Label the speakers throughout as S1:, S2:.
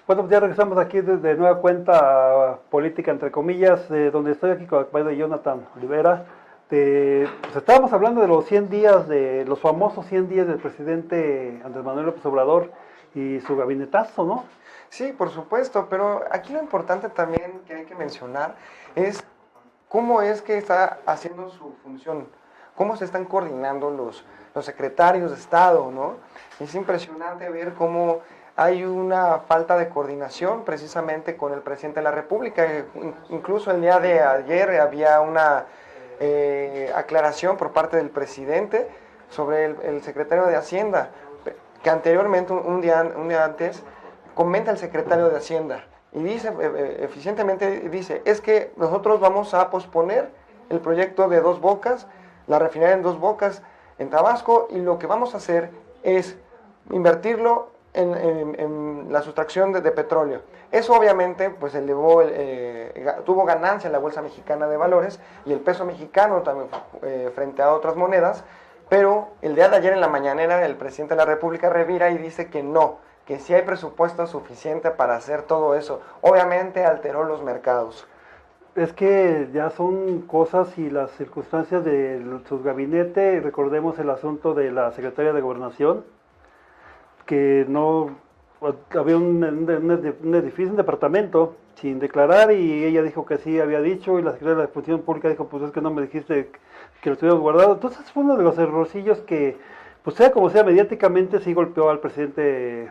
S1: Bueno, pues ya regresamos aquí de nueva cuenta política, entre comillas, donde estoy aquí con el compañero de Jonathan Olivera. Pues estábamos hablando de los 100 días, de los famosos 100 días del presidente Andrés Manuel López Obrador y su gabinetazo, ¿no?
S2: Sí, por supuesto, pero aquí lo importante también que hay que mencionar es cómo es que está haciendo su función, cómo se están coordinando los secretarios de Estado, ¿no? Es impresionante ver cómo hay una falta de coordinación precisamente con el presidente de la República. Incluso el día de ayer había una aclaración por parte del presidente sobre el secretario de Hacienda, que anteriormente, un día antes, comenta el secretario de Hacienda y dice, eficientemente dice, es que nosotros vamos a posponer el proyecto de Dos Bocas, la refinería en Dos Bocas, en Tabasco, y lo que vamos a hacer es invertirlo en la sustracción de petróleo. Eso obviamente pues elevó, tuvo ganancia en la Bolsa Mexicana de Valores y el peso mexicano también frente a otras monedas, pero el día de ayer en la mañanera el presidente de la República revira y dice que no, que sí hay presupuesto suficiente para hacer todo eso. Obviamente alteró los mercados.
S1: Es que ya son cosas y las circunstancias de su gabinete. Recordemos el asunto de la secretaria de Gobernación, que no había un edificio, un departamento sin declarar, y ella dijo que sí había dicho, y la secretaria de la Función Pública dijo, pues es que no me dijiste que lo estuviéramos guardado. Entonces fue uno de los errorcillos que, pues sea como sea, mediáticamente sí golpeó al presidente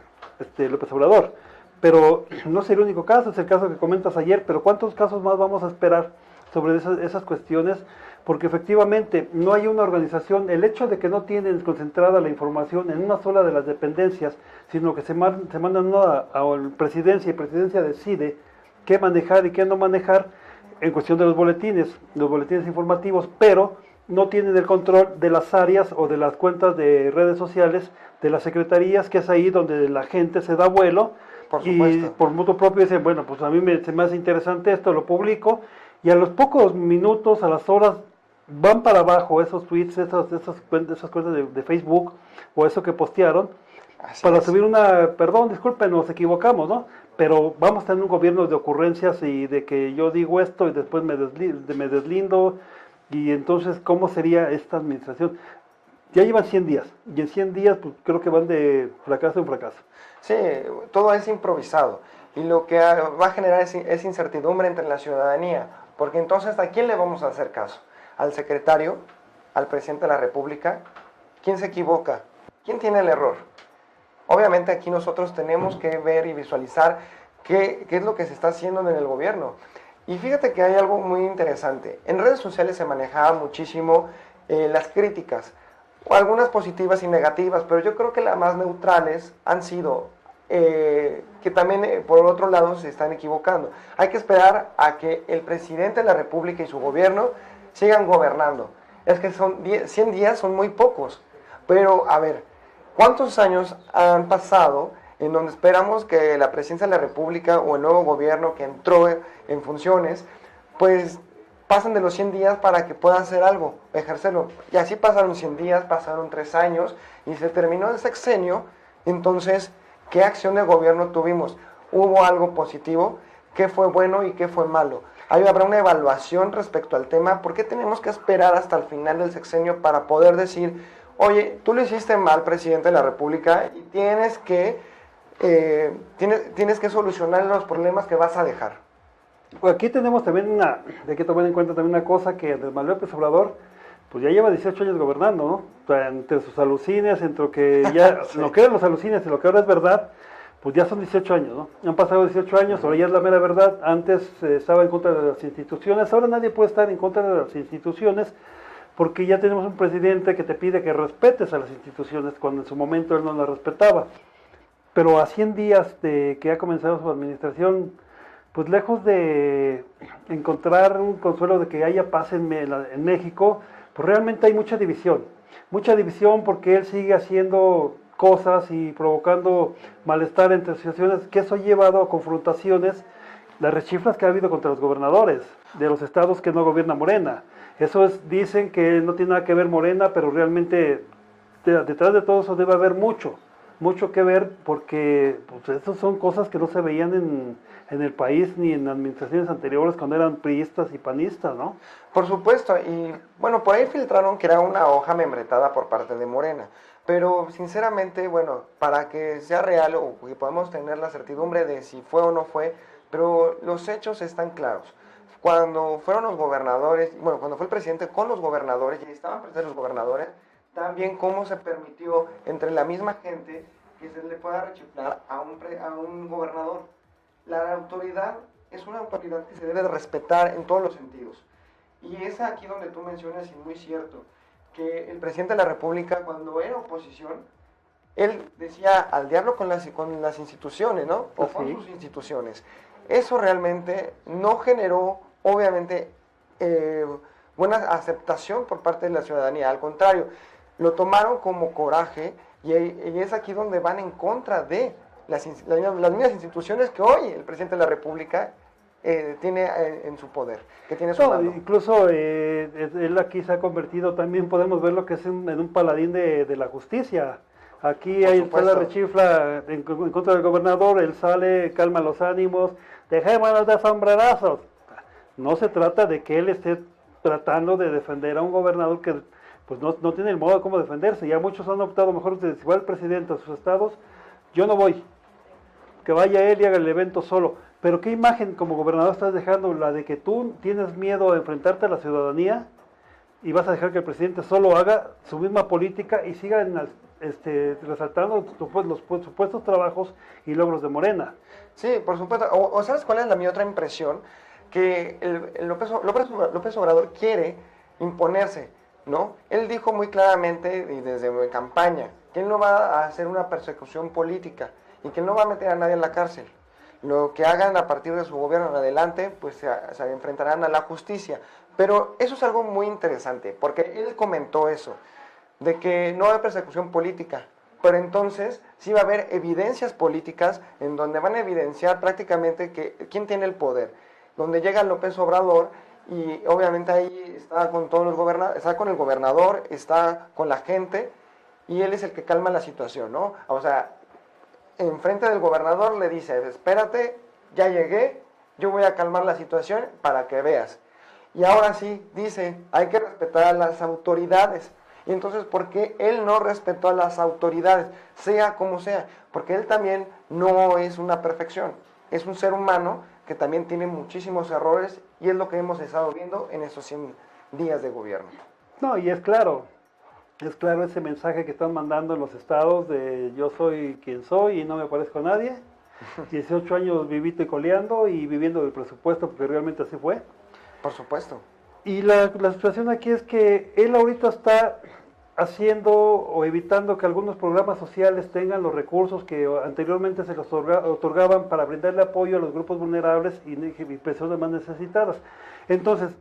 S1: López Obrador. Pero no es el único caso, es el caso que comentas ayer, pero ¿cuántos casos más vamos a esperar sobre esas cuestiones? Porque efectivamente no hay una organización. El hecho de que no tienen concentrada la información en una sola de las dependencias, sino que se mandan a la presidencia, y presidencia decide qué manejar y qué no manejar en cuestión de los boletines informativos, pero no tienen el control de las áreas o de las cuentas de redes sociales de las secretarías, que es ahí donde la gente se da vuelo.
S2: Por
S1: Y
S2: supuesto.
S1: por mutuo propio dicen, bueno, pues a mí se me hace interesante esto, lo publico, y a los pocos minutos, a las horas, van para abajo esos tweets, esas cuentas de Facebook, o eso que postearon,
S2: Así
S1: para
S2: es.
S1: subir perdón, disculpen, nos equivocamos, ¿no? Pero vamos a tener un gobierno de ocurrencias y de que yo digo esto y después me deslindo, y entonces, ¿cómo sería esta administración? Ya llevan 100 días, y en 100 días pues, creo que van de fracaso en fracaso.
S2: Sí, todo es improvisado y lo que va a generar es incertidumbre entre la ciudadanía, porque entonces ¿a quién le vamos a hacer caso? ¿Al secretario? ¿Al presidente de la República? ¿Quién se equivoca? ¿Quién tiene el error? Obviamente aquí nosotros tenemos que ver y visualizar qué es lo que se está haciendo en el gobierno. Y fíjate que hay algo muy interesante. En redes sociales se manejaba muchísimo las críticas, o algunas positivas y negativas, pero yo creo que las más neutrales han sido que también por otro lado se están equivocando. Hay que esperar a que el presidente de la República y su gobierno sigan gobernando. Es que 100 días son muy pocos, pero a ver, ¿cuántos años han pasado en donde esperamos que la presidencia de la República o el nuevo gobierno que entró en funciones, pues pasan de los 100 días para que pueda hacer algo, ejercerlo? Y así pasaron 100 días, pasaron 3 años y se terminó el sexenio. Entonces, ¿qué acción de gobierno tuvimos? ¿Hubo algo positivo? ¿Qué fue bueno y qué fue malo? Habrá una evaluación respecto al tema. ¿Por qué tenemos que esperar hasta el final del sexenio para poder decir, oye, tú lo hiciste mal, presidente de la República, y tienes que solucionar los problemas que vas a dejar?
S1: Pues aquí tenemos también hay que tomar en cuenta también una cosa, que Andrés Manuel López Obrador, pues ya lleva 18 años gobernando, ¿no? O sea, entre sus alucines, entre lo que ya,
S2: Sí.
S1: lo que eran los alucines y lo que ahora es verdad, pues ya son 18 años, ¿no? Han pasado 18 años, ahora ya es la mera verdad. Antes estaba en contra de las instituciones, ahora nadie puede estar en contra de las instituciones, porque ya tenemos un presidente que te pide que respetes a las instituciones, cuando en su momento él no las respetaba. Pero a 100 días de que ha comenzado su administración, pues lejos de encontrar un consuelo de que haya paz en México, pues realmente hay mucha división, porque él sigue haciendo cosas y provocando malestar entre asociaciones, que eso ha llevado a confrontaciones, las rechiflas que ha habido contra los gobernadores de los estados que no gobierna Morena. Dicen que no tiene nada que ver Morena, pero realmente detrás de todo eso debe haber mucho, mucho que ver porque pues, esas son cosas que no se veían en el país ni en administraciones anteriores cuando eran priistas y panistas, ¿no?
S2: Por supuesto, y bueno, por ahí filtraron que era una hoja membretada por parte de Morena, pero sinceramente, bueno, para que sea real o que podamos tener la certidumbre de si fue o no fue, pero los hechos están claros. Cuando fueron los gobernadores, bueno, cuando fue el presidente con los gobernadores, y estaban presentes los gobernadores, también cómo se permitió entre la misma gente que se le pueda rechiflar a un gobernador. La autoridad es una autoridad que se debe de respetar en todos los sentidos. Y es aquí donde tú mencionas, y muy cierto, que el presidente de la República, cuando era oposición, él decía al diablo con las instituciones, ¿no? O con sus instituciones. Eso realmente no generó, obviamente, buena aceptación por parte de la ciudadanía. Al contrario, lo tomaron como coraje y es aquí donde van en contra de las mismas instituciones que hoy el presidente de la República tiene en su poder, que tiene su mando.
S1: Incluso él aquí se ha convertido, también podemos ver lo que es en un paladín de la justicia. Aquí hay está la rechifla en contra del gobernador, él sale, calma los ánimos, dejémonos de sombrerazos. No se trata de que él esté tratando de defender a un gobernador que pues no tiene el modo de cómo defenderse. Ya muchos han optado mejor de si va el presidente a sus estados, yo no voy, que vaya él y haga el evento solo. Pero qué imagen como gobernador estás dejando, la de que tú tienes miedo de enfrentarte a la ciudadanía y vas a dejar que el presidente solo haga su misma política y siga resaltando los supuestos trabajos y logros de Morena.
S2: Sí, por supuesto. O ¿sabes cuál es mi otra impresión? Que López Obrador quiere imponerse, ¿no? Él dijo muy claramente y desde campaña que él no va a hacer una persecución política y que él no va a meter a nadie en la cárcel. Lo que hagan a partir de su gobierno en adelante, pues se enfrentarán a la justicia. Pero eso es algo muy interesante, porque él comentó eso, de que no hay persecución política, pero entonces sí va a haber evidencias políticas en donde van a evidenciar prácticamente quién tiene el poder. Donde llega López Obrador y obviamente ahí está con todos los gobernadores, está con el gobernador, está con la gente y él es el que calma la situación, ¿no? O sea, enfrente del gobernador le dice, espérate, ya llegué, yo voy a calmar la situación para que veas. Y ahora sí, dice, hay que respetar a las autoridades. Y entonces, ¿por qué él no respetó a las autoridades? Sea como sea, porque él también no es una perfección, es un ser humano que también tiene muchísimos errores y es lo que hemos estado viendo en estos 100 días de gobierno.
S1: No, y es claro ese mensaje que están mandando en los estados de yo soy quien soy y no me parezco a nadie. 18 años vivito y coleando y viviendo del presupuesto porque realmente así fue.
S2: Por supuesto.
S1: Y la situación aquí es que él ahorita está haciendo o evitando que algunos programas sociales tengan los recursos que anteriormente se les otorgaban para brindarle apoyo a los grupos vulnerables y personas más necesitadas. Entonces,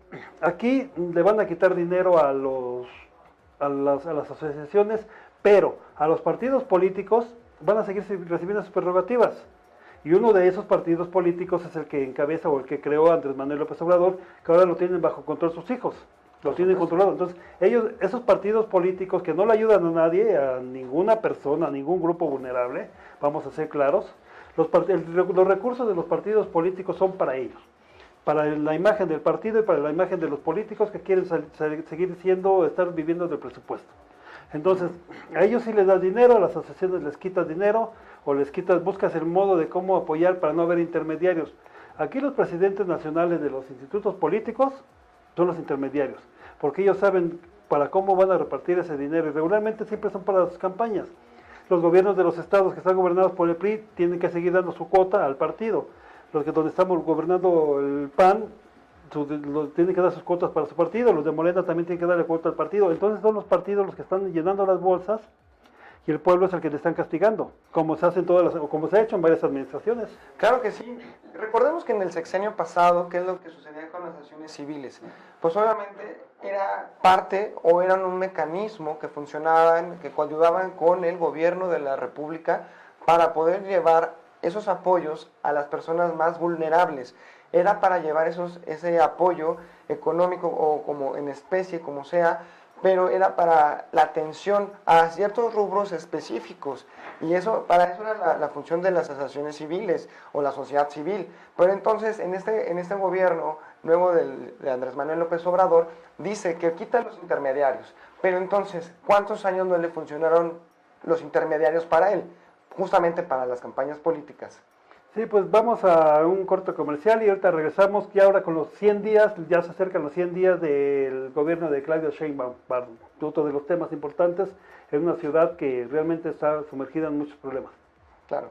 S1: aquí le van a quitar dinero a las asociaciones, pero a los partidos políticos van a seguir recibiendo sus prerrogativas. Y uno de esos partidos políticos es el que encabeza o el que creó Andrés Manuel López Obrador, que ahora lo tienen bajo control sus hijos, lo tienen controlado. Entonces, esos partidos políticos que no le ayudan a nadie, a ninguna persona, a ningún grupo vulnerable, vamos a ser claros, los recursos de los partidos políticos son para ellos, para la imagen del partido y para la imagen de los políticos que quieren seguir estar viviendo del presupuesto. Entonces, a ellos sí les das dinero, a las asociaciones les quitas dinero, o buscas el modo de cómo apoyar para no haber intermediarios. Aquí los presidentes nacionales de los institutos políticos son los intermediarios, porque ellos saben para cómo van a repartir ese dinero, y regularmente siempre son para sus campañas. Los gobiernos de los estados que están gobernados por el PRI tienen que seguir dando su cuota al partido. Los que donde estamos gobernando el PAN, tienen que dar sus cuotas para su partido, los de Morena también tienen que darle cuota al partido. Entonces son los partidos los que están llenando las bolsas y el pueblo es el que le están castigando, como se como se ha hecho en varias administraciones.
S2: Claro que sí. Recordemos que en el sexenio pasado, ¿qué es lo que sucedía con las acciones civiles? Pues obviamente era parte o eran un mecanismo que funcionaban, que ayudaban con el gobierno de la República para poder llevar esos apoyos a las personas más vulnerables. Era para llevar ese apoyo económico o como en especie, como sea, pero era para la atención a ciertos rubros específicos. Y eso, para eso era la función de las asociaciones civiles o la sociedad civil. Pero entonces, en este gobierno nuevo de Andrés Manuel López Obrador, dice que quita los intermediarios. Pero entonces, ¿cuántos años no le funcionaron los intermediarios para él? Justamente para las campañas políticas.
S1: Sí, pues vamos a un corto comercial y ahorita regresamos, y ahora con los 100 días, ya se acercan los 100 días del gobierno de Claudia Sheinbaum, otro de los temas importantes en una ciudad que realmente está sumergida en muchos problemas.
S2: Claro.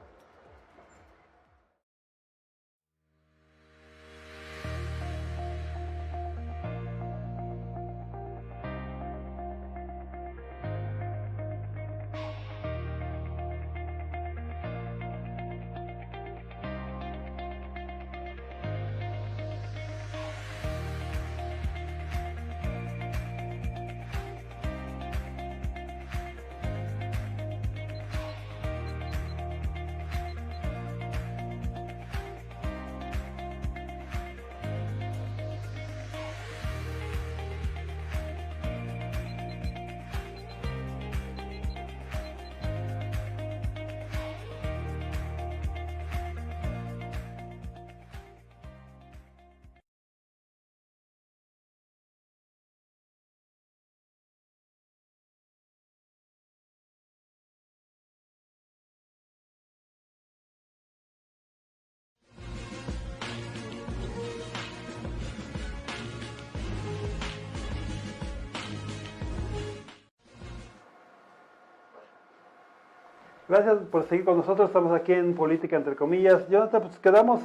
S1: Gracias por seguir con nosotros, estamos aquí en Política Entre Comillas. Jonathan, pues quedamos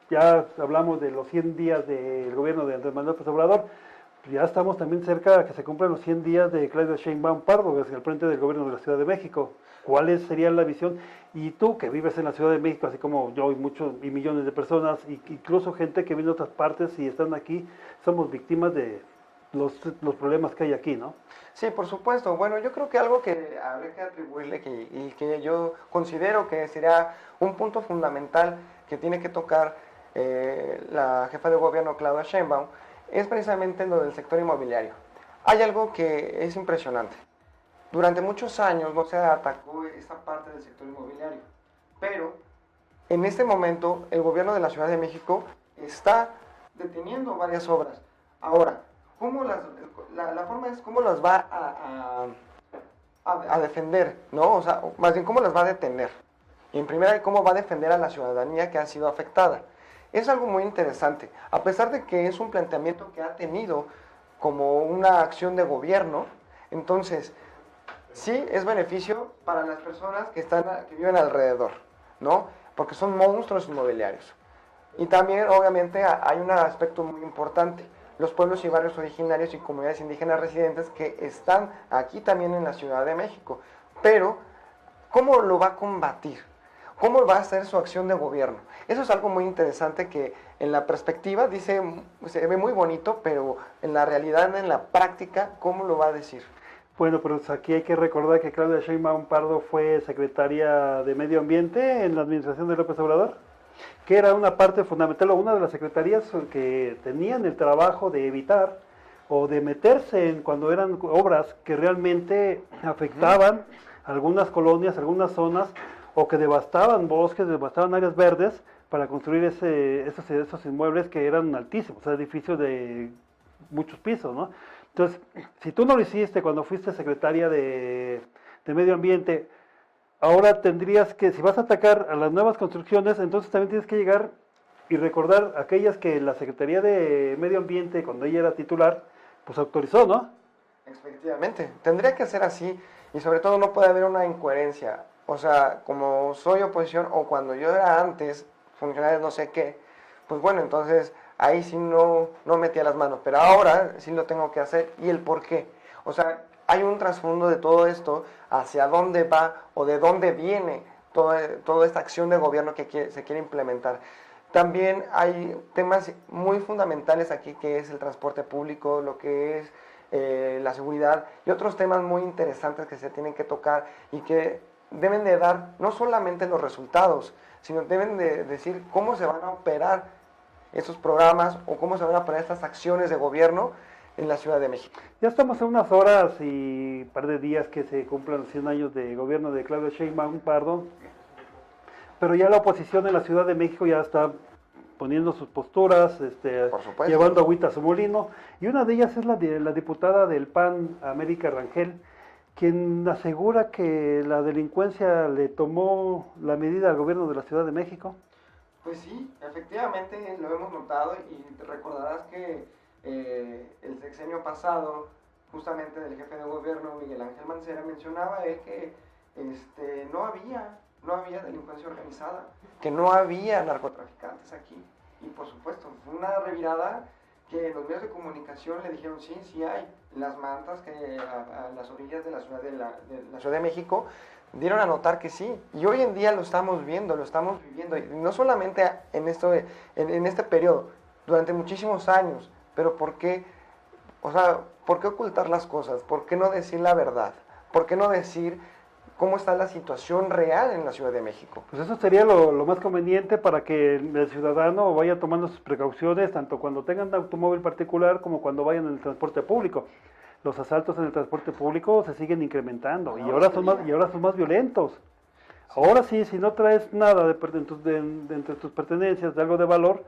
S1: ya hablamos de los 100 días del gobierno de Andrés Manuel López Obrador, pues ya estamos también cerca de que se cumplan los 100 días de Claudia Sheinbaum Pardo, que es el frente del gobierno de la Ciudad de México. ¿Cuál sería la visión? Y tú, que vives en la Ciudad de México, así como yo y muchos y millones de personas, incluso gente que viene de otras partes y están aquí, somos víctimas de los problemas que hay aquí, ¿no?
S2: Sí, por supuesto. Bueno, yo creo que algo que habría que atribuirle y que yo considero que sería un punto fundamental que tiene que tocar la jefa de gobierno, Claudia Sheinbaum, es precisamente lo del sector inmobiliario. Hay algo que es impresionante. Durante muchos años no se atacó esta parte del sector inmobiliario, pero en este momento el gobierno de la Ciudad de México está deteniendo varias obras. Ahora, la forma es cómo las va a defender, ¿no? O sea, más bien cómo las va a detener. Y en primera, cómo va a defender a la ciudadanía que ha sido afectada. Es algo muy interesante, a pesar de que es un planteamiento que ha tenido como una acción de gobierno. Entonces, sí es beneficio para las personas que viven alrededor, ¿no? Porque son monstruos inmobiliarios. Y también, obviamente, hay un aspecto muy importante: los pueblos y barrios originarios y comunidades indígenas residentes que están aquí también en la Ciudad de México. Pero, ¿cómo lo va a combatir? ¿Cómo va a ser su acción de gobierno? Eso es algo muy interesante que en la perspectiva se ve muy bonito, pero en la realidad, en la práctica, ¿cómo lo va a decir?
S1: Bueno, pues aquí hay que recordar que Claudia Sheinbaum Pardo fue secretaria de Medio Ambiente en la administración de López Obrador, que era una parte fundamental o una de las secretarías que tenían el trabajo de evitar o de meterse en cuando eran obras que realmente afectaban algunas colonias, algunas zonas, o que devastaban bosques, devastaban áreas verdes para construir esos inmuebles que eran altísimos, o sea, edificios de muchos pisos, ¿no? Entonces, si tú no lo hiciste cuando fuiste secretaria de Medio Ambiente, ahora tendrías que, si vas a atacar a las nuevas construcciones, entonces también tienes que llegar y recordar aquellas que la Secretaría de Medio Ambiente, cuando ella era titular, pues autorizó, ¿no?
S2: Efectivamente, tendría que ser así, y sobre todo no puede haber una incoherencia. O sea, como soy oposición o cuando yo era antes funcionario no sé qué, pues bueno, entonces ahí sí no metía las manos, pero ahora sí lo tengo que hacer. ¿Y el por qué? O sea, hay un trasfondo de todo esto, hacia dónde va o de dónde viene toda esta acción de gobierno que se quiere implementar. También hay temas muy fundamentales aquí, que es el transporte público, lo que es la seguridad y otros temas muy interesantes que se tienen que tocar y que deben de dar no solamente los resultados, sino deben de decir cómo se van a operar esos programas o cómo se van a operar estas acciones de gobierno en la Ciudad de México.
S1: Ya estamos en unas horas y un par de días que se cumplan los 100 años de gobierno de Claudia Sheinbaum Pardo, pero ya la oposición en la Ciudad de México ya está poniendo sus posturas,
S2: Por supuesto.
S1: llevando agüita a su molino, y una de ellas es la diputada del PAN, América Rangel, quien asegura que la delincuencia le tomó la medida al gobierno de la Ciudad de México.
S2: Pues sí, efectivamente lo hemos notado y te recordarás que el sexenio pasado, justamente del jefe de gobierno Miguel Ángel Mancera, mencionaba que no había delincuencia organizada, que no había narcotraficantes aquí. Y por supuesto, fue una revirada que los medios de comunicación le dijeron sí hay. Las mantas que a las orillas de la Ciudad de México dieron a notar que sí. Y hoy en día lo estamos viendo, lo estamos viviendo. Y no solamente en este periodo, durante muchísimos años. Pero ¿por qué? O sea, ¿por qué ocultar las cosas? ¿Por qué no decir la verdad? ¿Por qué no decir cómo está la situación real en la Ciudad de México?
S1: Pues eso sería lo más conveniente para que el ciudadano vaya tomando sus precauciones, tanto cuando tengan un automóvil particular como cuando vayan en el transporte público. Los asaltos en el transporte público se siguen incrementando y ahora son más violentos. Ahora sí, si no traes nada entre tus pertenencias, de algo de valor,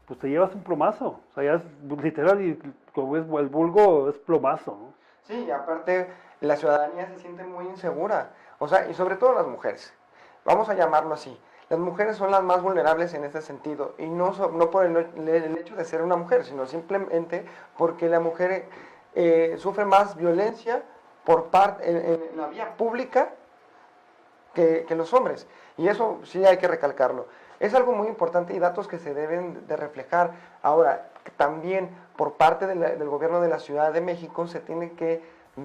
S1: pues te llevas un plomazo. O sea, ya es literal y como es el vulgo, es plomazo, ¿no?
S2: Sí, y aparte la ciudadanía se siente muy insegura. O sea, y sobre todo las mujeres. Vamos a llamarlo así. Las mujeres son las más vulnerables en este sentido. Y no por el hecho de ser una mujer, sino simplemente porque la mujer sufre más violencia en la vía pública que los hombres. Y eso sí hay que recalcarlo. Es algo muy importante y datos que se deben de reflejar. Ahora, también por parte del gobierno de la Ciudad de México se tiene que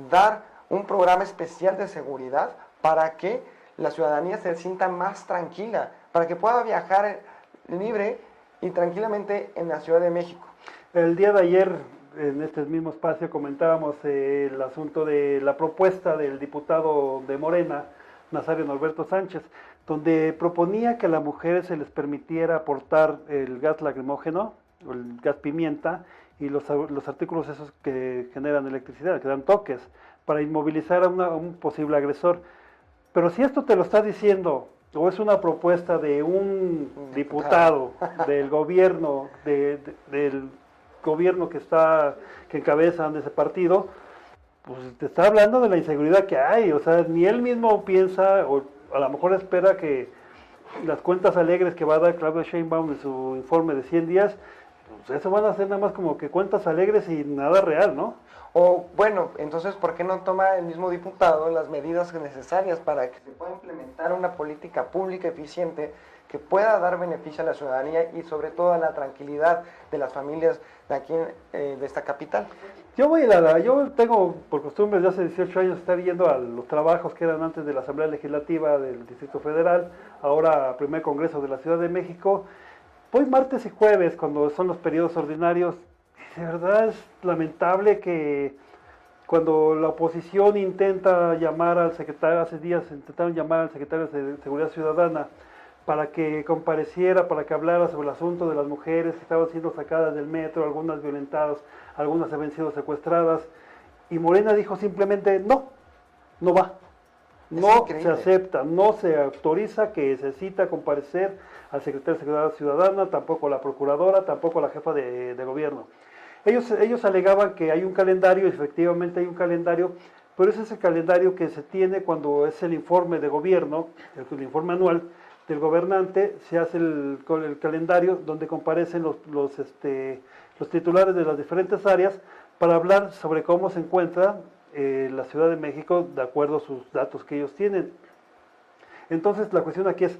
S2: dar un programa especial de seguridad para que la ciudadanía se sienta más tranquila, para que pueda viajar libre y tranquilamente en la Ciudad de México.
S1: El día de ayer, en este mismo espacio, comentábamos el asunto de la propuesta del diputado de Morena, Nazario Norberto Sánchez, donde proponía que a las mujeres se les permitiera aportar el gas lacrimógeno, o el gas pimienta, y los artículos esos que generan electricidad, que dan toques, para inmovilizar a un posible agresor. Pero si esto te lo está diciendo, o es una propuesta de un diputado del gobierno, del gobierno que encabezan de ese partido, pues te está hablando de la inseguridad que hay. O sea, ni él mismo piensa, o a lo mejor espera que las cuentas alegres que va a dar Claudia Sheinbaum en su informe de 100 días, pues eso van a ser nada más como que cuentas alegres y nada real, ¿no?
S2: O bueno, entonces, ¿por qué no toma el mismo diputado las medidas necesarias para que se pueda implementar una política pública eficiente que pueda dar beneficio a la ciudadanía y sobre todo a la tranquilidad de las familias de aquí, de esta capital?
S1: Yo tengo por costumbre desde hace 18 años estar yendo a los trabajos que eran antes de la Asamblea Legislativa del Distrito Federal, ahora primer Congreso de la Ciudad de México. Voy martes y jueves cuando son los periodos ordinarios. De verdad es lamentable que cuando la oposición intenta llamar al secretario, hace días intentaron llamar al secretario de Seguridad Ciudadana para que compareciera, para que hablara sobre el asunto de las mujeres que estaban siendo sacadas del metro, algunas violentadas, algunas habían sido secuestradas, y Morena dijo simplemente no va, no se acepta, no se autoriza que se cita a comparecer al secretario de Seguridad Ciudadana, tampoco a la procuradora, tampoco a la jefa de gobierno. Ellos alegaban que hay un calendario, efectivamente hay un calendario, pero ese es el calendario que se tiene cuando es el informe de gobierno, el informe anual del gobernante, se hace el calendario donde comparecen los titulares de las diferentes áreas para hablar sobre cómo se encuentra la Ciudad de México de acuerdo a sus datos que ellos tienen. Entonces la cuestión aquí es,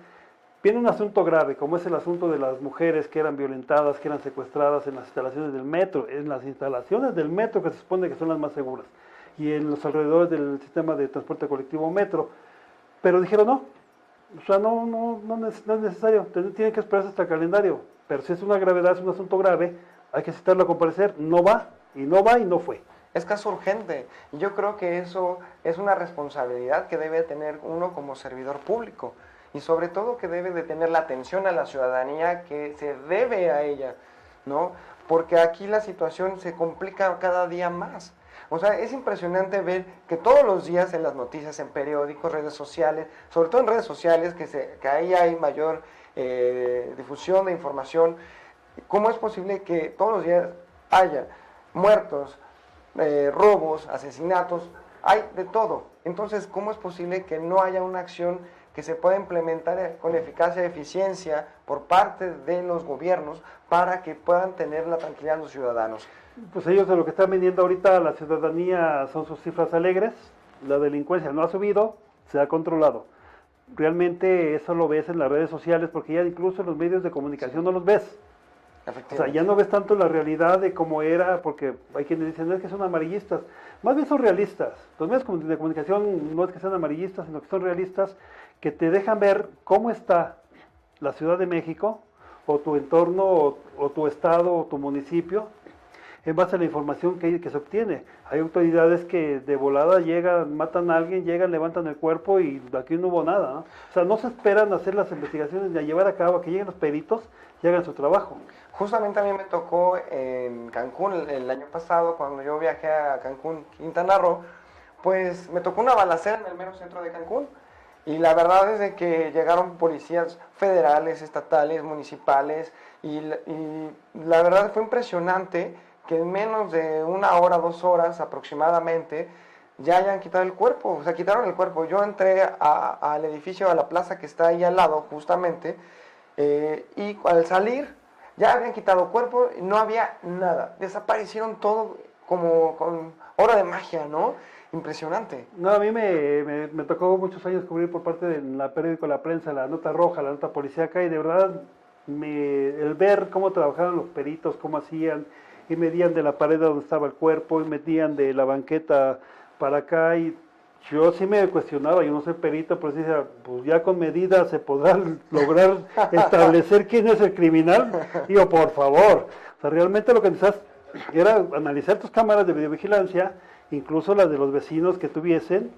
S1: viene un asunto grave, como es el asunto de las mujeres que eran violentadas, que eran secuestradas en las instalaciones del metro, que se supone que son las más seguras, y en los alrededores del sistema de transporte colectivo metro. Pero dijeron no, o sea, no es necesario, tiene que esperarse hasta el calendario. Pero si es una gravedad, es un asunto grave, hay que citarlo a comparecer, no va y no fue.
S2: Es caso urgente, y yo creo que eso es una responsabilidad que debe tener uno como servidor público. Y sobre todo que debe de tener la atención a la ciudadanía que se debe a ella, ¿no? porque aquí la situación se complica cada día más. O sea, es impresionante ver que todos los días en las noticias, en periódicos, redes sociales, sobre todo en redes sociales, que ahí hay mayor difusión de información, ¿cómo es posible que todos los días haya muertos, robos, asesinatos? Hay de todo. Entonces, ¿cómo es posible que no haya una acción que se pueda implementar con eficacia y eficiencia por parte de los gobiernos para que puedan tener la tranquilidad los ciudadanos?
S1: Pues ellos de lo que están vendiendo ahorita a la ciudadanía son sus cifras alegres, la delincuencia no ha subido, se ha controlado. Realmente eso lo ves en las redes sociales porque ya incluso en los medios de comunicación no los ves. O sea, ya no ves tanto la realidad de cómo era, porque hay quienes dicen, no es que son amarillistas, más bien son realistas. Los medios de comunicación no es que sean amarillistas, sino que son realistas, que te dejan ver cómo está la Ciudad de México, o tu entorno, o tu estado, o tu municipio, en base a la información que se obtiene. Hay autoridades que de volada llegan, matan a alguien, llegan, levantan el cuerpo y aquí no hubo nada, ¿no? O sea, no se esperan a hacer las investigaciones ni a llevar a cabo, a que lleguen los peritos y hagan su trabajo.
S2: Justamente a mí me tocó en Cancún el año pasado, cuando yo viajé a Cancún, Quintana Roo, pues me tocó una balacera en el mero centro de Cancún. Y la verdad es de que llegaron policías federales, estatales, municipales, y la verdad fue impresionante que en menos de 1 hora, 2 horas aproximadamente, ya hayan quitado el cuerpo, o sea, quitaron el cuerpo. Yo entré al edificio, a la plaza que está ahí al lado, justamente, y al salir, ya habían quitado cuerpo, y no había nada. Desaparecieron todo como con hora de magia, ¿no? Impresionante.
S1: No, a mí me tocó muchos años cubrir por parte del periódico La Prensa, la nota roja, la nota policíaca, y de verdad el ver cómo trabajaban los peritos, cómo hacían, y medían de la pared donde estaba el cuerpo, y metían de la banqueta para acá, y yo sí me cuestionaba, yo no soy perito, pero sí decía, pues ya con medidas se podrá lograr establecer quién es el criminal. Digo, por favor, o sea, realmente lo que necesitas era analizar tus cámaras de videovigilancia, incluso las de los vecinos que tuviesen,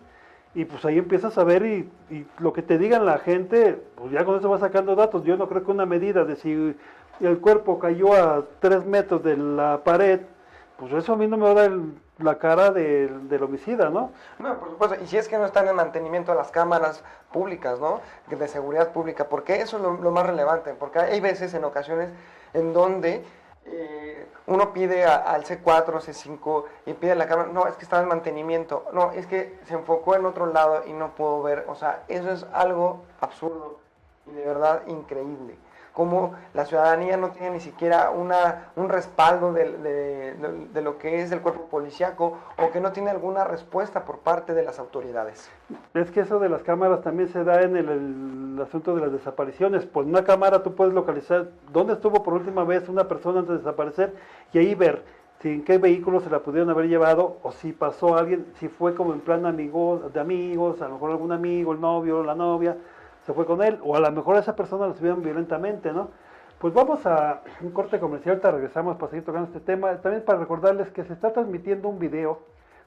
S1: y pues ahí empiezas a ver y lo que te digan la gente, pues ya con eso vas sacando datos. Yo no creo que una medida de si el cuerpo cayó a 3 metros de la pared, pues eso a mí no me va a dar la cara del homicida, ¿no?
S2: No, por supuesto, y si es que no están en mantenimiento de las cámaras públicas, ¿no? De seguridad pública, porque eso es lo más relevante, porque hay veces, en ocasiones, en donde uno pide al C4, C5 y pide la cámara, no, es que está en mantenimiento, no, es que se enfocó en otro lado y no puedo ver, o sea, eso es algo absurdo y de verdad increíble. Como la ciudadanía no tiene ni siquiera un respaldo de lo que es el cuerpo policíaco, o que no tiene alguna respuesta por parte de las autoridades.
S1: Es que eso de las cámaras también se da en el asunto de las desapariciones. Por una cámara tú puedes localizar dónde estuvo por última vez una persona antes de desaparecer, y ahí ver si en qué vehículo se la pudieron haber llevado, o si pasó alguien, si fue como en plan de amigos, a lo mejor algún amigo, el novio, la novia, se fue con él, o a lo mejor a esa persona la subieron violentamente, ¿no? Pues vamos a un corte comercial, ahorita regresamos para seguir tocando este tema, también para recordarles que se está transmitiendo un video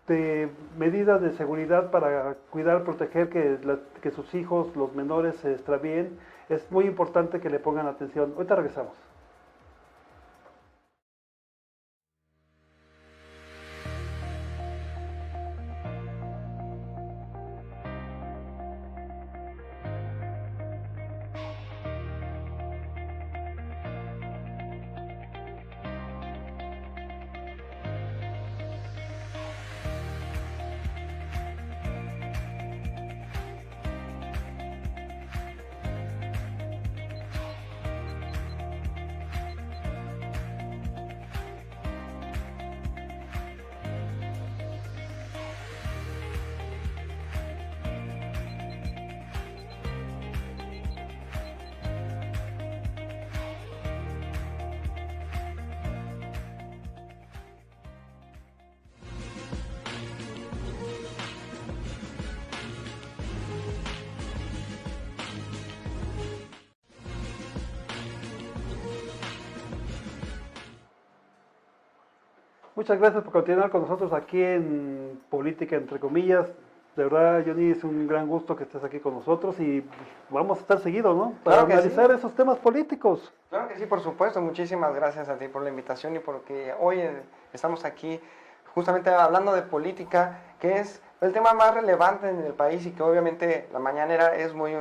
S1: de medidas de seguridad para cuidar, proteger que sus hijos, los menores, se extravíen. Es muy importante que le pongan atención. Ahorita regresamos. Muchas gracias por continuar con nosotros aquí en Política Entre Comillas. De verdad, Johnny, es un gran gusto que estés aquí con nosotros y vamos a estar seguido, ¿no? Para
S2: Claro que
S1: analizar
S2: sí.
S1: esos temas políticos.
S2: Claro que sí, por supuesto. Muchísimas gracias a ti por la invitación y porque hoy estamos aquí justamente hablando de política, que es el tema más relevante en el país y que obviamente la mañanera es muy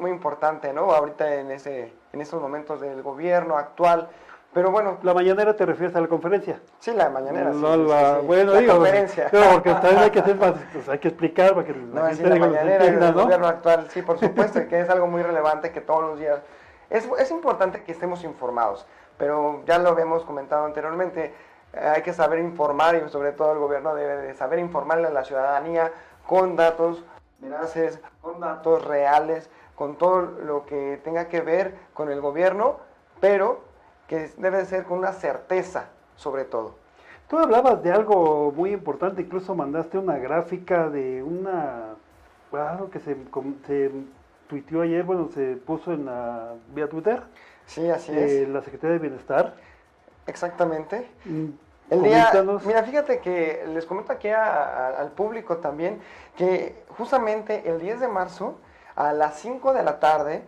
S2: importante, ¿no? Ahorita en estos momentos del gobierno actual. Pero bueno,
S1: La mañanera te refieres a la conferencia.
S2: sí, la mañanera, sí,
S1: No,
S2: sí.
S1: bueno,
S2: La
S1: digo,
S2: conferencia.
S1: pero porque también hay que hacer más, pues hay que explicar para que
S2: No,
S1: la
S2: sí,
S1: gente
S2: la
S1: digo, nos
S2: mañanera
S1: entienda,
S2: del
S1: ¿no?
S2: gobierno actual, sí, por supuesto, y que es algo muy relevante que todos los días... Es importante que estemos informados, pero ya lo habíamos comentado anteriormente, hay que saber informar y sobre todo el gobierno debe de saber informarle a la ciudadanía con datos veraces, con datos reales, con todo lo que tenga que ver con el gobierno, pero que debe ser con una certeza sobre todo.
S1: Tú hablabas de algo muy importante, incluso mandaste una gráfica de algo que se tuiteó ayer, bueno, se puso en la vía Twitter,
S2: Sí, así es.
S1: la Secretaría de Bienestar.
S2: Exactamente.
S1: Mm,
S2: El día,
S1: Coméntanos.
S2: mira, fíjate que les comento aquí al público también que justamente el 10 de marzo a las 5 de la tarde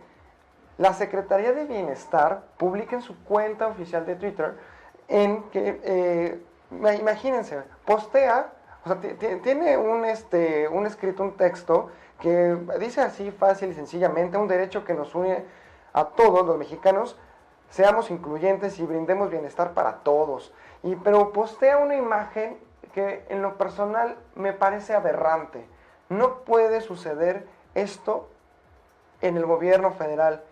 S2: la Secretaría de Bienestar publica en su cuenta oficial de Twitter en que, imagínense, postea, o sea, tiene un escrito, un texto que dice así fácil y sencillamente, un derecho que nos une a todos los mexicanos, seamos incluyentes y brindemos bienestar para todos. Pero postea una imagen que en lo personal me parece aberrante. No puede suceder esto en el gobierno federal.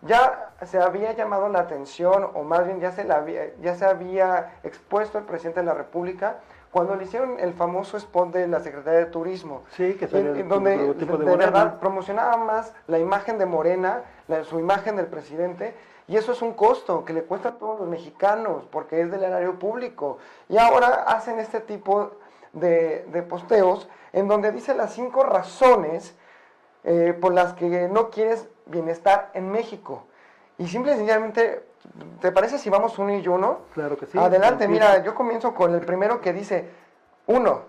S2: Ya se había llamado la atención, o más bien ya se había expuesto el presidente de la República cuando le hicieron el famoso spot de la Secretaría de Turismo,
S1: Sí, que sale el
S2: donde
S1: logotipo
S2: de
S1: de Morena.
S2: verdad promocionaba más la imagen de Morena, su imagen del presidente, y eso es un costo que le cuesta a todos los mexicanos, porque es del erario público. Y ahora hacen este tipo de posteos en donde dice las 5 razones por las que no quieres bienestar en México. Y simple y sencillamente, ¿te parece si vamos uno y uno?
S1: Claro que sí.
S2: Adelante,
S1: Empieza.
S2: mira, yo comienzo con el primero que dice, 1,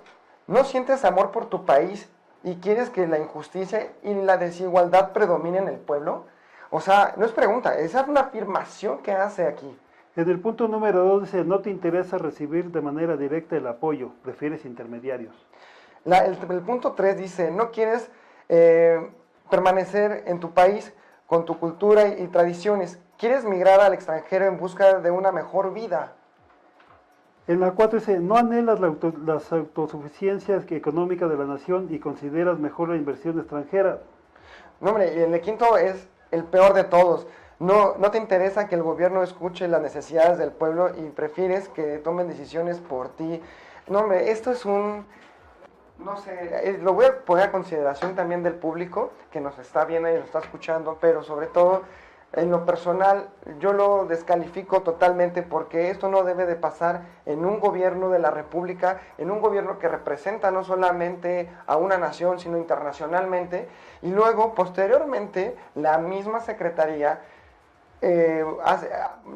S2: ¿no sientes amor por tu país y quieres que la injusticia y la desigualdad predominen en el pueblo? O sea, no es pregunta, esa es una afirmación que hace aquí.
S1: En el punto número 2 dice, no te interesa recibir de manera directa el apoyo, prefieres intermediarios.
S2: El punto 3 dice, no quieres permanecer en tu país con tu cultura y tradiciones, quieres migrar al extranjero en busca de una mejor vida.
S1: En la 4 dice, no anhelas las autosuficiencias económicas de la nación y consideras mejor la inversión extranjera.
S2: No, hombre, y el quinto es el peor de todos. No te interesa que el gobierno escuche las necesidades del pueblo y prefieres que tomen decisiones por ti. No, hombre, esto es no sé, lo voy a poner a consideración también del público que nos está viendo y nos está escuchando, pero sobre todo en lo personal yo lo descalifico totalmente porque esto no debe de pasar en un gobierno de la República, en un gobierno que representa no solamente a una nación, sino internacionalmente, y luego posteriormente la misma secretaría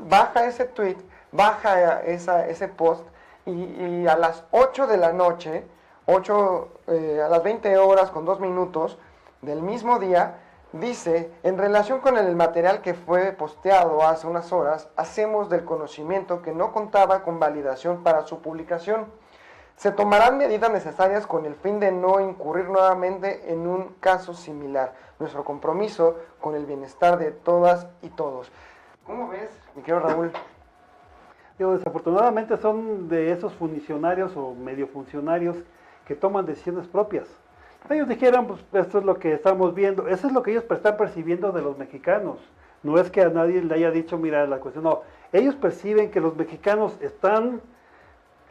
S2: baja ese tweet, baja ese post y a las 8 de la noche, a las 20 horas con 2 minutos del mismo día, dice, en relación con el material que fue posteado hace unas horas, hacemos del conocimiento que no contaba con validación para su publicación. Se tomarán medidas necesarias con el fin de no incurrir nuevamente en un caso similar. Nuestro compromiso con el bienestar de todas y todos. ¿Cómo ves, mi querido Raúl?
S1: Digo, desafortunadamente son de esos funcionarios o medio funcionarios que toman decisiones propias. Ellos dijeron, pues esto es lo que estamos viendo, eso es lo que ellos están percibiendo de los mexicanos. No es que a nadie le haya dicho, mira, la cuestión, no. Ellos perciben que los mexicanos están,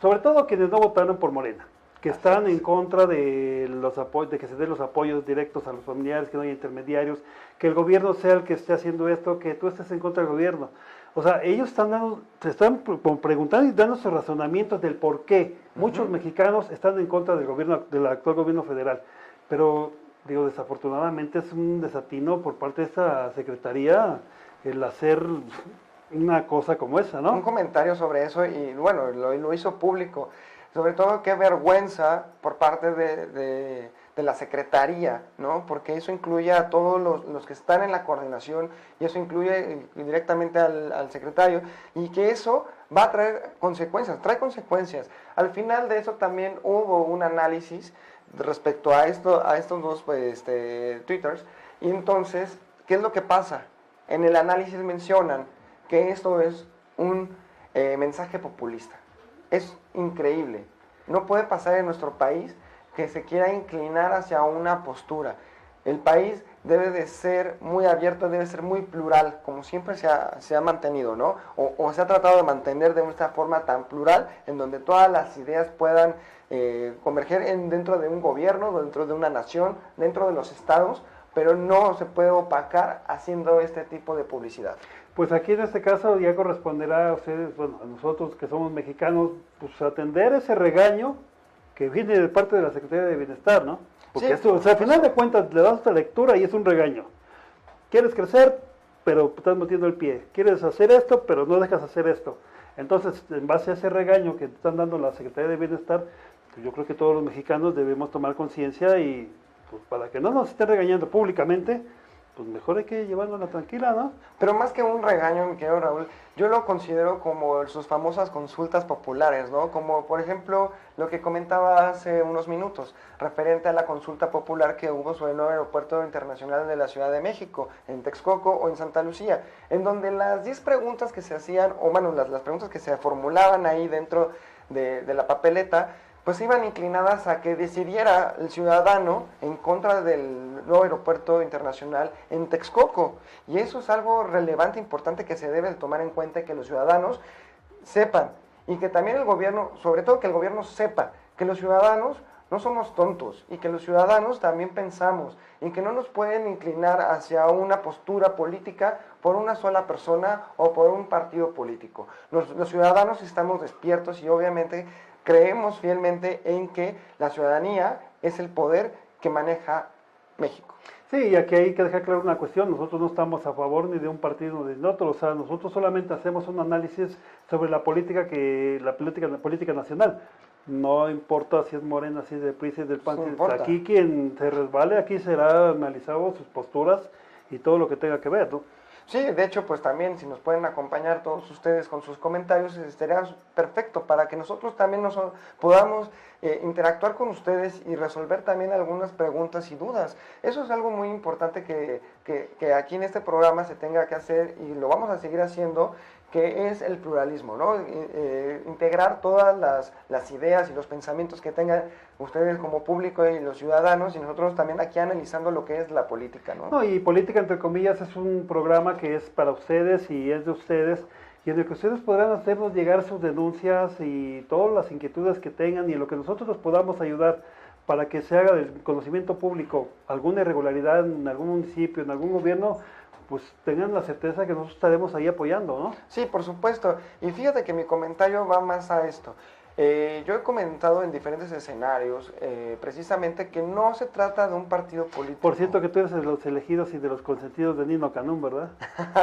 S1: sobre todo quienes no votaron por Morena, que están en contra de los apoyos, de que se den los apoyos directos a los familiares, que no haya intermediarios, que el gobierno sea el que esté haciendo esto, que tú estés en contra del gobierno. O sea, ellos se están preguntando y dando sus razonamientos del por qué muchos mexicanos están en contra del gobierno, del actual gobierno federal. Pero, digo, desafortunadamente es un desatino por parte de esta secretaría el hacer una cosa como esa, ¿no?
S2: Un comentario sobre eso y bueno, lo hizo público. Sobre todo, qué vergüenza por parte de la Secretaría, ¿no? Porque eso incluye a todos los que están en la coordinación y eso incluye directamente al secretario y que eso va a traer consecuencias, trae consecuencias. Al final de eso también hubo un análisis respecto a estos dos pues, twitters y entonces, ¿qué es lo que pasa? En el análisis mencionan que esto es un mensaje populista. Es increíble. No puede pasar en nuestro país que se quiera inclinar hacia una postura. El país debe de ser muy abierto, debe ser muy plural, como siempre se ha mantenido, ¿no? O se ha tratado de mantener de esta forma tan plural, en donde todas las ideas puedan converger dentro de un gobierno, dentro de una nación, dentro de los estados, pero no se puede opacar haciendo este tipo de publicidad.
S1: Pues aquí en este caso ya corresponderá a ustedes, bueno, a nosotros que somos mexicanos, pues atender ese regaño que viene de parte de la Secretaría de Bienestar, ¿no? Porque
S2: Sí,
S1: esto, o sea, al final de cuentas le das esta lectura y es un regaño. Quieres crecer, pero estás metiendo el pie. Quieres hacer esto, pero no dejas hacer esto. Entonces, en base a ese regaño que están dando la Secretaría de Bienestar, pues yo creo que todos los mexicanos debemos tomar conciencia y pues para que no nos estén regañando públicamente, pues mejor hay que llevárnosla tranquila, ¿no?
S2: Pero más que un regaño, mi querido Raúl, yo lo considero como sus famosas consultas populares, ¿no? Como por ejemplo lo que comentaba hace unos minutos, referente a la consulta popular que hubo sobre el nuevo aeropuerto internacional de la Ciudad de México, en Texcoco o en Santa Lucía, en donde las 10 preguntas que se hacían, o bueno, las preguntas que se formulaban ahí dentro de la papeleta, pues iban inclinadas a que decidiera el ciudadano en contra del nuevo aeropuerto internacional en Texcoco. Y eso es algo relevante, importante que se debe tomar en cuenta y que los ciudadanos sepan. Y que también el gobierno, sobre todo que el gobierno sepa que los ciudadanos no somos tontos y que los ciudadanos también pensamos y que no nos pueden inclinar hacia una postura política por una sola persona o por un partido político. Los ciudadanos estamos despiertos y obviamente creemos fielmente en que la ciudadanía es el poder que maneja México.
S1: Sí, y aquí hay que dejar claro una cuestión, nosotros no estamos a favor ni de un partido ni de otro, o sea, nosotros solamente hacemos un análisis sobre la política política nacional. No importa si es Morena, si es del PRI, si es del PAN,
S2: No
S1: aquí quien se resbale, aquí será analizado sus posturas y todo lo que tenga que ver, ¿no?
S2: Sí, de hecho, pues también si nos pueden acompañar todos ustedes con sus comentarios, estaría perfecto para que nosotros también podamos interactuar con ustedes y resolver también algunas preguntas y dudas. Eso es algo muy importante que aquí en este programa se tenga que hacer y lo vamos a seguir haciendo, que es el pluralismo, ¿no? Integrar todas las ideas y los pensamientos que tengan ustedes como público y los ciudadanos y nosotros también aquí analizando lo que es la política, ¿no?
S1: No, y política entre comillas es un programa que es para ustedes y es de ustedes y en el que ustedes podrán hacernos llegar sus denuncias y todas las inquietudes que tengan y en lo que nosotros los podamos ayudar para que se haga del conocimiento público alguna irregularidad en algún municipio, en algún gobierno, pues tengan la certeza que nosotros estaremos ahí apoyando, ¿no?
S2: Sí, por supuesto. Y fíjate que mi comentario va más a esto. Yo he comentado en diferentes escenarios precisamente que no se trata de un partido político.
S1: Por cierto que tú eres de los elegidos y de los consentidos de Nino Canún, ¿verdad?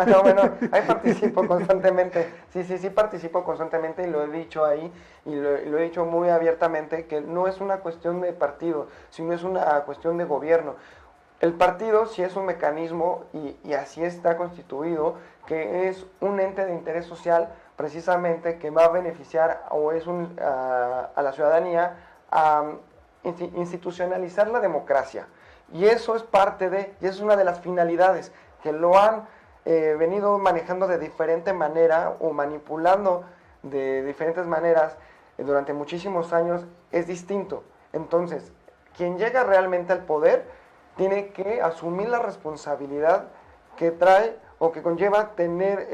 S2: No, bueno, ahí participo constantemente. Sí, participo constantemente y lo he dicho ahí y lo he dicho muy abiertamente que no es una cuestión de partido, sino es una cuestión de gobierno. El partido sí es un mecanismo y así está constituido, que es un ente de interés social precisamente que va a beneficiar o es a la ciudadanía a institucionalizar la democracia. Y eso es y es una de las finalidades que lo han venido manejando de diferente manera o manipulando de diferentes maneras durante muchísimos años, es distinto. Entonces, quien llega realmente al poder tiene que asumir la responsabilidad que trae o que conlleva tener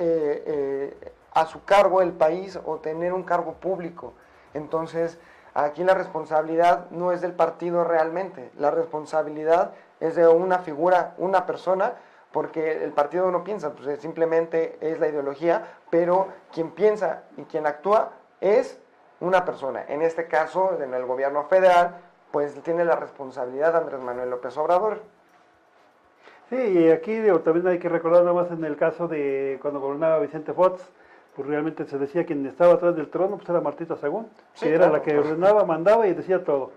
S2: a su cargo el país o tener un cargo público. Entonces, aquí la responsabilidad no es del partido realmente, la responsabilidad es de una figura, una persona, porque el partido no piensa, pues simplemente es la ideología, pero quien piensa y quien actúa es una persona. En este caso, en el gobierno federal, pues tiene la responsabilidad Andrés Manuel López Obrador.
S1: Sí, y aquí también hay que recordar nada más en el caso de cuando gobernaba Vicente Fox, pues realmente se decía quien estaba atrás del trono, pues era Martita Sagún,
S2: Sí,
S1: que era
S2: claro,
S1: la que
S2: pues.
S1: ordenaba, mandaba y decía todo.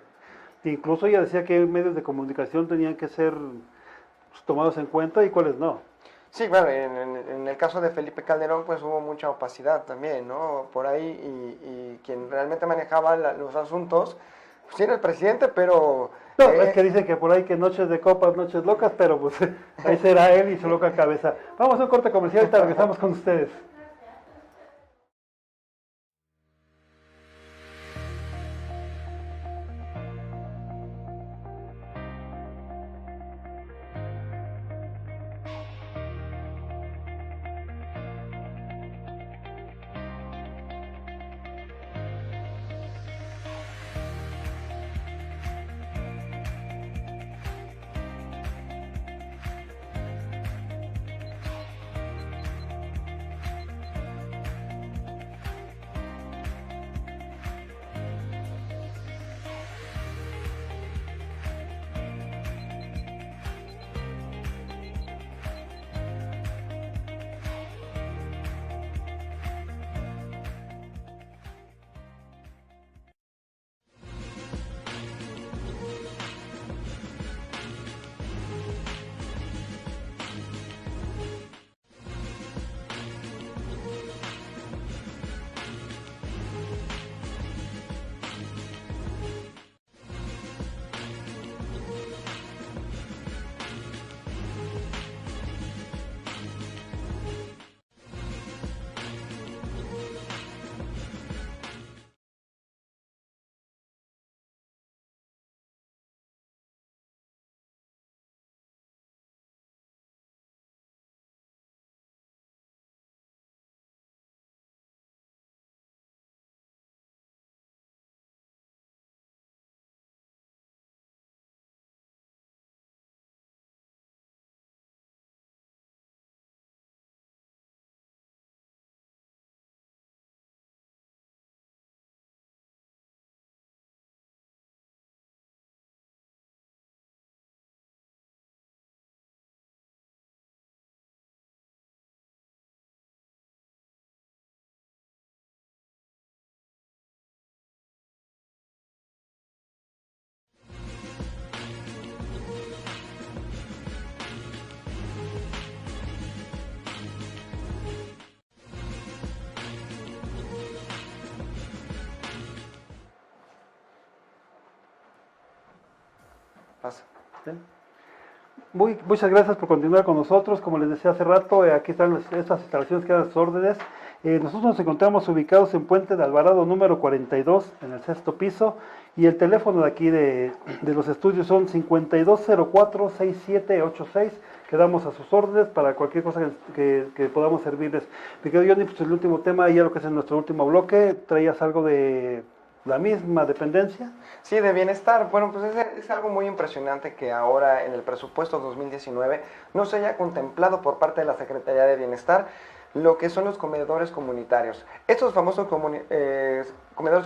S1: Incluso ella decía que medios de comunicación tenían que ser pues, tomados en cuenta y cuáles no.
S2: Sí, bueno, en el caso de Felipe Calderón, pues hubo mucha opacidad también, ¿no? Por ahí, y quien realmente manejaba los asuntos, pues sí era el presidente, pero...
S1: No, es que dicen que por ahí que noches de copas, noches locas, pero pues ahí será él y su loca cabeza. Vamos a un corte comercial y ahorita regresamos con ustedes.
S2: Pasa.
S1: ¿Sí? Muchas gracias por continuar con nosotros. Como les decía hace rato, aquí están estas instalaciones que dan sus órdenes. Nosotros nos encontramos ubicados en Puente de Alvarado número 42, en el sexto piso, y el teléfono de aquí de los estudios son 5204-6786. Quedamos a sus órdenes para cualquier cosa que podamos servirles. Mi querido Johnny, pues el último tema, ya lo que es en nuestro último bloque, traías algo de la misma dependencia.
S2: Sí, de bienestar. Bueno, pues es algo muy impresionante que ahora en el presupuesto 2019 no se haya contemplado por parte de la Secretaría de Bienestar lo que son los comedores comunitarios. Estos famosos comedores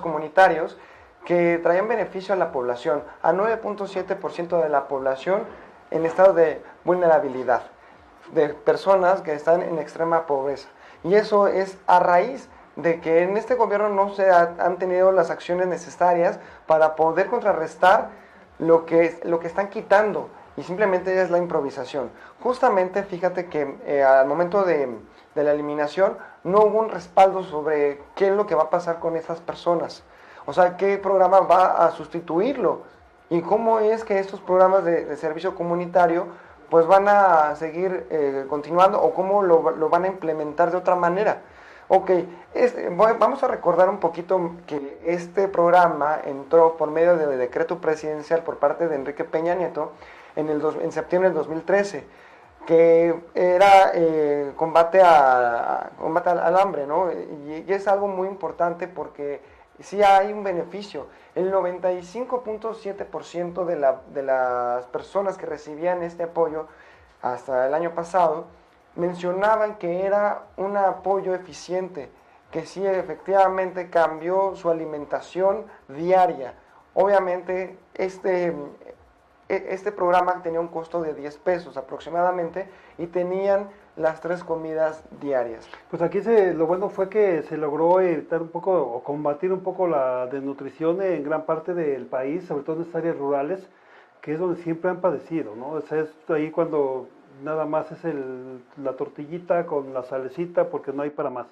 S2: comunitarios que traían beneficio a la población, a 9.7% de la población en estado de vulnerabilidad, de personas que están en extrema pobreza. Y eso es a raíz de que en este gobierno no se han tenido las acciones necesarias para poder contrarrestar lo que están quitando, y simplemente es la improvisación. Justamente fíjate que al momento de la eliminación no hubo un respaldo sobre qué es lo que va a pasar con esas personas, o sea, qué programa va a sustituirlo y cómo es que estos programas de servicio comunitario pues van a seguir continuando, o cómo lo van a implementar de otra manera. Ok, vamos a recordar un poquito que este programa entró por medio de decreto presidencial por parte de Enrique Peña Nieto en septiembre del 2013, que era combate al hambre, ¿no? Y es algo muy importante porque sí hay un beneficio. El 95.7% de las personas que recibían este apoyo hasta el año pasado mencionaban que era un apoyo eficiente, que sí efectivamente cambió su alimentación diaria. Obviamente este este programa tenía un costo de 10 pesos aproximadamente y tenían las 3 comidas diarias.
S1: Pues aquí lo bueno fue que se logró evitar un poco o combatir un poco la desnutrición en gran parte del país, sobre todo en estas áreas rurales, que es donde siempre han padecido, ¿no? O sea, es ahí cuando nada más es la tortillita con la salecita porque no hay para más.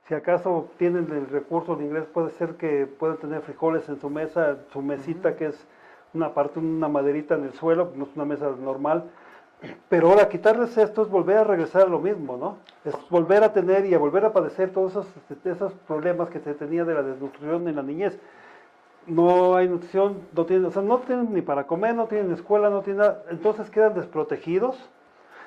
S1: Si acaso tienen el recurso de ingreso, puede ser que puedan tener frijoles en su mesa, su mesita, que es una maderita en el suelo, no es una mesa normal. Pero ahora quitarles esto es volver a regresar a lo mismo, ¿no? Es volver a tener y a volver a padecer todos esos problemas que se tenía de la desnutrición en la niñez. No hay nutrición, no tienen, o sea, no tienen ni para comer, no tienen escuela, no tienen nada. Entonces quedan desprotegidos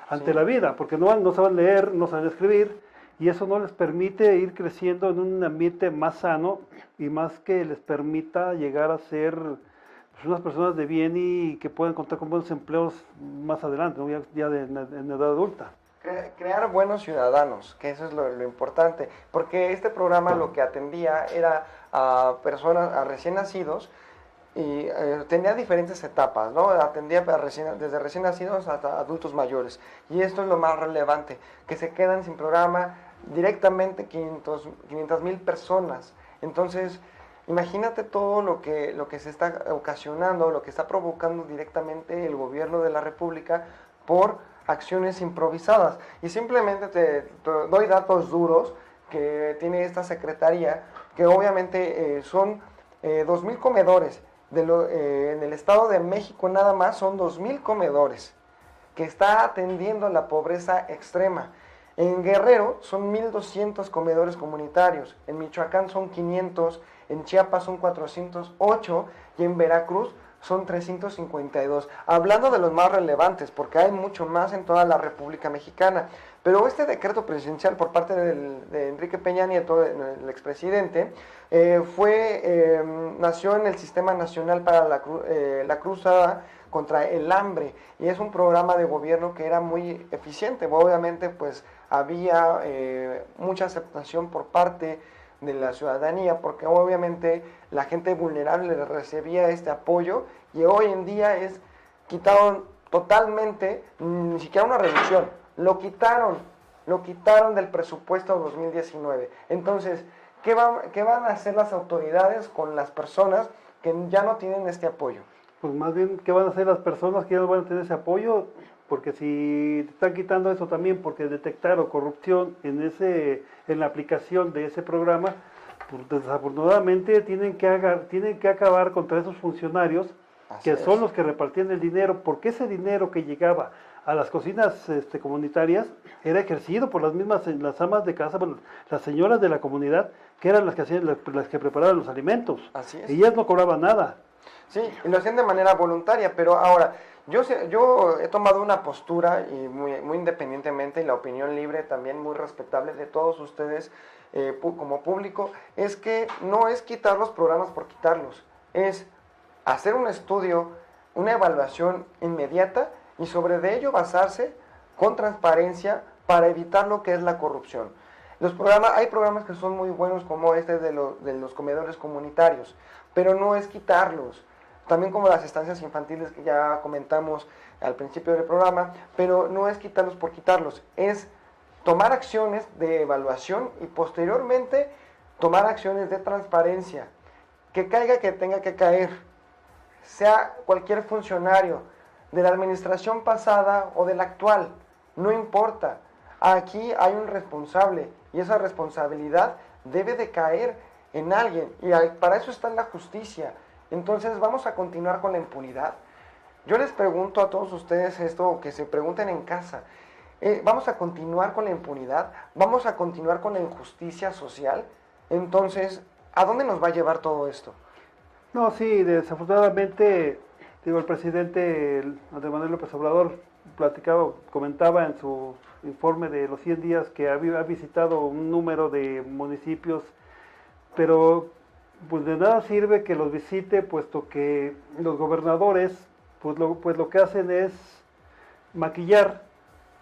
S1: ante la vida, porque no saben leer, no saben escribir, y eso no les permite ir creciendo en un ambiente más sano y más que les permita llegar a ser pues, unas personas de bien y que puedan contar con buenos empleos más adelante, ¿no? En edad adulta.
S2: Crear buenos ciudadanos, que eso es lo importante, porque este programa lo que atendía era a personas, a recién nacidos, y tenía diferentes etapas, ¿no? Atendía desde recién nacidos hasta adultos mayores. Y esto es lo más relevante, que se quedan sin programa directamente 500,000 personas. Entonces, imagínate todo lo que se está ocasionando, lo que está provocando directamente el gobierno de la República por acciones improvisadas. Y simplemente te doy datos duros que tiene esta secretaría, que obviamente son 2,000 comedores. En el Estado de México nada más son 2,000 comedores que está atendiendo la pobreza extrema. En Guerrero son 1,200 comedores comunitarios, en Michoacán son 500, en Chiapas son 408 y en Veracruz son 352. Hablando de los más relevantes, porque hay mucho más en toda la República Mexicana. Pero este decreto presidencial por parte de Enrique Peña Nieto, el expresidente, nació en el Sistema Nacional para la Cruzada contra el Hambre, y es un programa de gobierno que era muy eficiente. Obviamente, pues había mucha aceptación por parte de la ciudadanía, porque obviamente la gente vulnerable recibía este apoyo, y hoy en día quitaron totalmente, ni siquiera una reducción, lo quitaron del presupuesto 2019. Entonces, ¿qué van a hacer las autoridades con las personas que ya no tienen este apoyo?
S1: Pues más bien, ¿qué van a hacer las personas que ya no van a tener ese apoyo? Porque si te están quitando eso también porque detectaron corrupción en la aplicación de ese programa, pues desafortunadamente tienen que acabar contra esos funcionarios que son los que repartían el dinero, porque ese dinero que llegaba a las cocinas comunitarias era ejercido por las amas de casa, bueno, las señoras de la comunidad, que eran las que preparaban los alimentos.
S2: Así es.
S1: Y ellas no cobraban nada.
S2: Sí, y lo hacían de manera voluntaria, pero ahora, yo he tomado una postura, y muy independientemente, y la opinión libre también muy respetable de todos ustedes como público, es que no es quitar los programas por quitarlos, es hacer un estudio, una evaluación inmediata, y sobre de ello basarse con transparencia para evitar lo que es la corrupción. Hay programas que son muy buenos, como este de los comedores comunitarios, pero no es quitarlos. También como las estancias infantiles que ya comentamos al principio del programa, pero no es quitarlos por quitarlos, es tomar acciones de evaluación y posteriormente tomar acciones de transparencia. Que caiga que tenga que caer, sea cualquier funcionario de la administración pasada o de la actual, no importa. Aquí hay un responsable y esa responsabilidad debe de caer en alguien, y para eso está la justicia. Entonces, ¿vamos a continuar con la impunidad? Yo les pregunto a todos ustedes esto, que se pregunten en casa, ¿vamos a continuar con la impunidad? ¿Vamos a continuar con la injusticia social? Entonces, ¿a dónde nos va a llevar todo esto?
S1: No, sí, desafortunadamente, digo, el presidente Andrés Manuel López Obrador comentaba en su informe de los 100 días que ha visitado un número de municipios, pero pues de nada sirve que los visite, puesto que los gobernadores pues lo que hacen es maquillar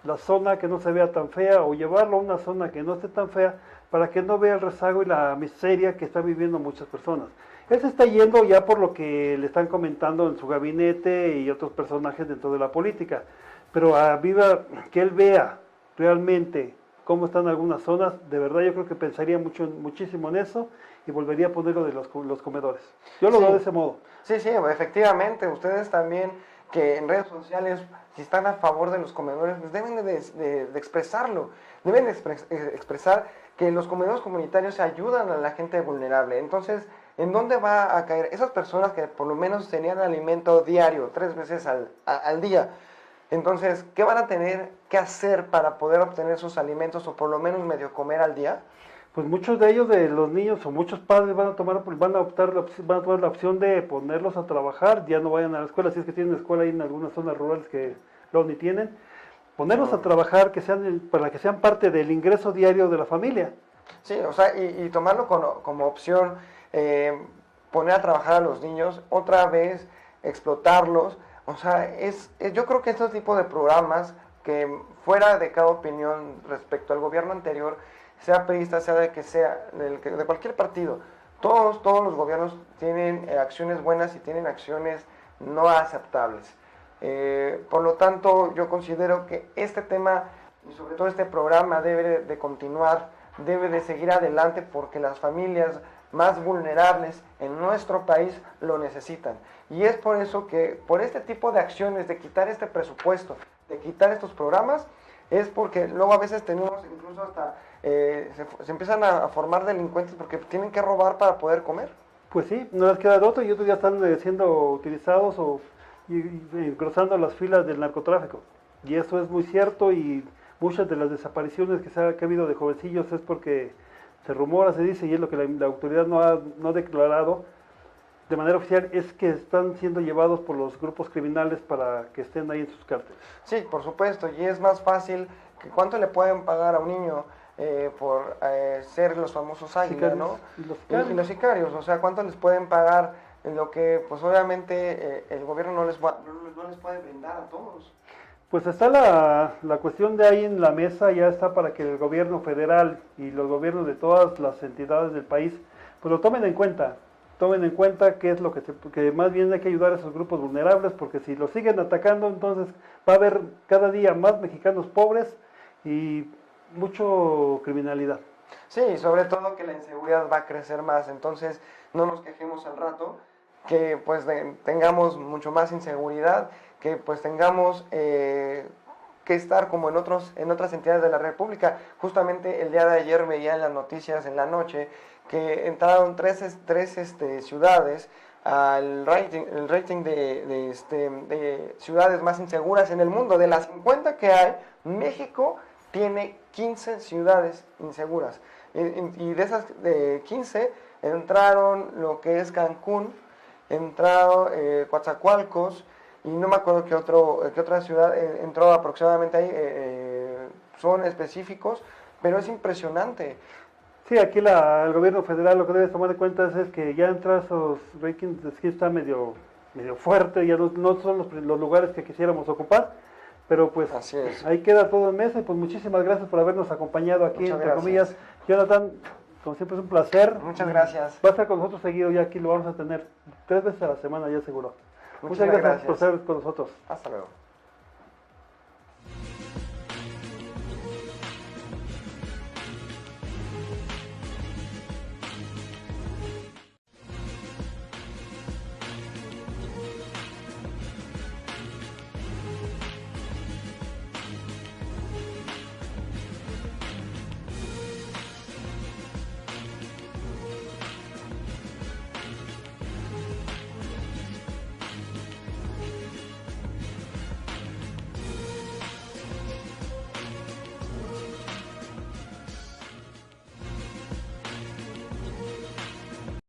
S1: la zona que no se vea tan fea o llevarlo a una zona que no esté tan fea para que no vea el rezago y la miseria que están viviendo muchas personas. Él se está yendo ya por lo que le están comentando en su gabinete y otros personajes dentro de la política. Pero a viva que él vea realmente cómo están algunas zonas, de verdad yo creo que pensaría muchísimo en eso y volvería a poner lo de los comedores. Yo lo
S2: Sí.
S1: veo de ese modo.
S2: Sí, sí, efectivamente, ustedes también que en redes sociales, si están a favor de los comedores, pues deben de expresarlo, deben de expresar que los comedores comunitarios ayudan a la gente vulnerable. Entonces, ¿en dónde va a caer esas personas que por lo menos tenían alimento diario, 3 veces al día? Entonces, ¿qué van a tener que hacer para poder obtener sus alimentos o por lo menos medio comer al día?
S1: Pues muchos de ellos, de los niños o muchos padres van a optar, van a tomar la opción de ponerlos a trabajar, ya no vayan a la escuela, si es que tienen escuela ahí en algunas zonas rurales que luego ni tienen, ponerlos a trabajar para que sean parte del ingreso diario de la familia.
S2: Sí, o sea, y tomarlo como opción, poner a trabajar a los niños, otra vez explotarlos. O sea, yo creo que estos tipos de programas que fuera de cada opinión respecto al gobierno anterior, sea priista, sea de que sea, de cualquier partido, todos los gobiernos tienen acciones buenas y tienen acciones no aceptables. Por lo tanto, yo considero que este tema y sobre todo este programa debe de continuar, debe de seguir adelante porque las familias más vulnerables en nuestro país lo necesitan. Y es por eso que, por este tipo de acciones, de quitar este presupuesto, de quitar estos programas, es porque luego a veces tenemos incluso hasta, se empiezan a formar delincuentes porque tienen que robar para poder comer.
S1: Pues sí, no les queda de otro y otros ya están siendo utilizados y cruzando las filas del narcotráfico. Y eso es muy cierto y muchas de las desapariciones que ha habido de jovencillos es porque se rumora, se dice, y es lo que la autoridad no ha declarado de manera oficial, es que están siendo llevados por los grupos criminales para que estén ahí en sus cárteles.
S2: Sí, por supuesto, y es más fácil que cuánto le pueden pagar a un niño por ser los famosos águilas, ¿no? Y los sicarios, o sea, cuánto les pueden pagar en lo que, pues obviamente, el gobierno no les puede brindar a todos.
S1: Pues está la cuestión de ahí en la mesa, ya está para que el gobierno federal y los gobiernos de todas las entidades del país, pues lo tomen en cuenta qué es lo que más bien hay que ayudar a esos grupos vulnerables, porque si los siguen atacando, entonces va a haber cada día más mexicanos pobres y mucho criminalidad.
S2: Sí, sobre todo que la inseguridad va a crecer más, entonces no nos quejemos al rato, que pues tengamos mucho más inseguridad, que pues tengamos que estar como en otras entidades de la República. Justamente el día de ayer veía en las noticias en la noche que entraron tres ciudades al el rating de ciudades más inseguras en el mundo. De las 50 que hay, México tiene 15 ciudades inseguras. Y de esas 15 entraron lo que es Cancún, entraron Coatzacoalcos, y no me acuerdo qué otra ciudad entró aproximadamente ahí, son específicos, pero es impresionante.
S1: Sí, aquí el gobierno federal lo que debe tomar en cuenta es que ya entra esos rankings, es que está medio fuerte, ya no son los lugares que quisiéramos ocupar, pero pues
S2: Así es.
S1: ahí queda todo en mesa y pues muchísimas gracias por habernos acompañado aquí,
S2: Muchas
S1: entre
S2: gracias.
S1: comillas. Jonathan, como siempre es un placer.
S2: Muchas gracias.
S1: Va a estar con nosotros seguido, ya aquí lo vamos a tener 3 veces a la semana ya seguro. Muchas
S2: Muchísimas
S1: gracias por estar con nosotros.
S2: Hasta luego.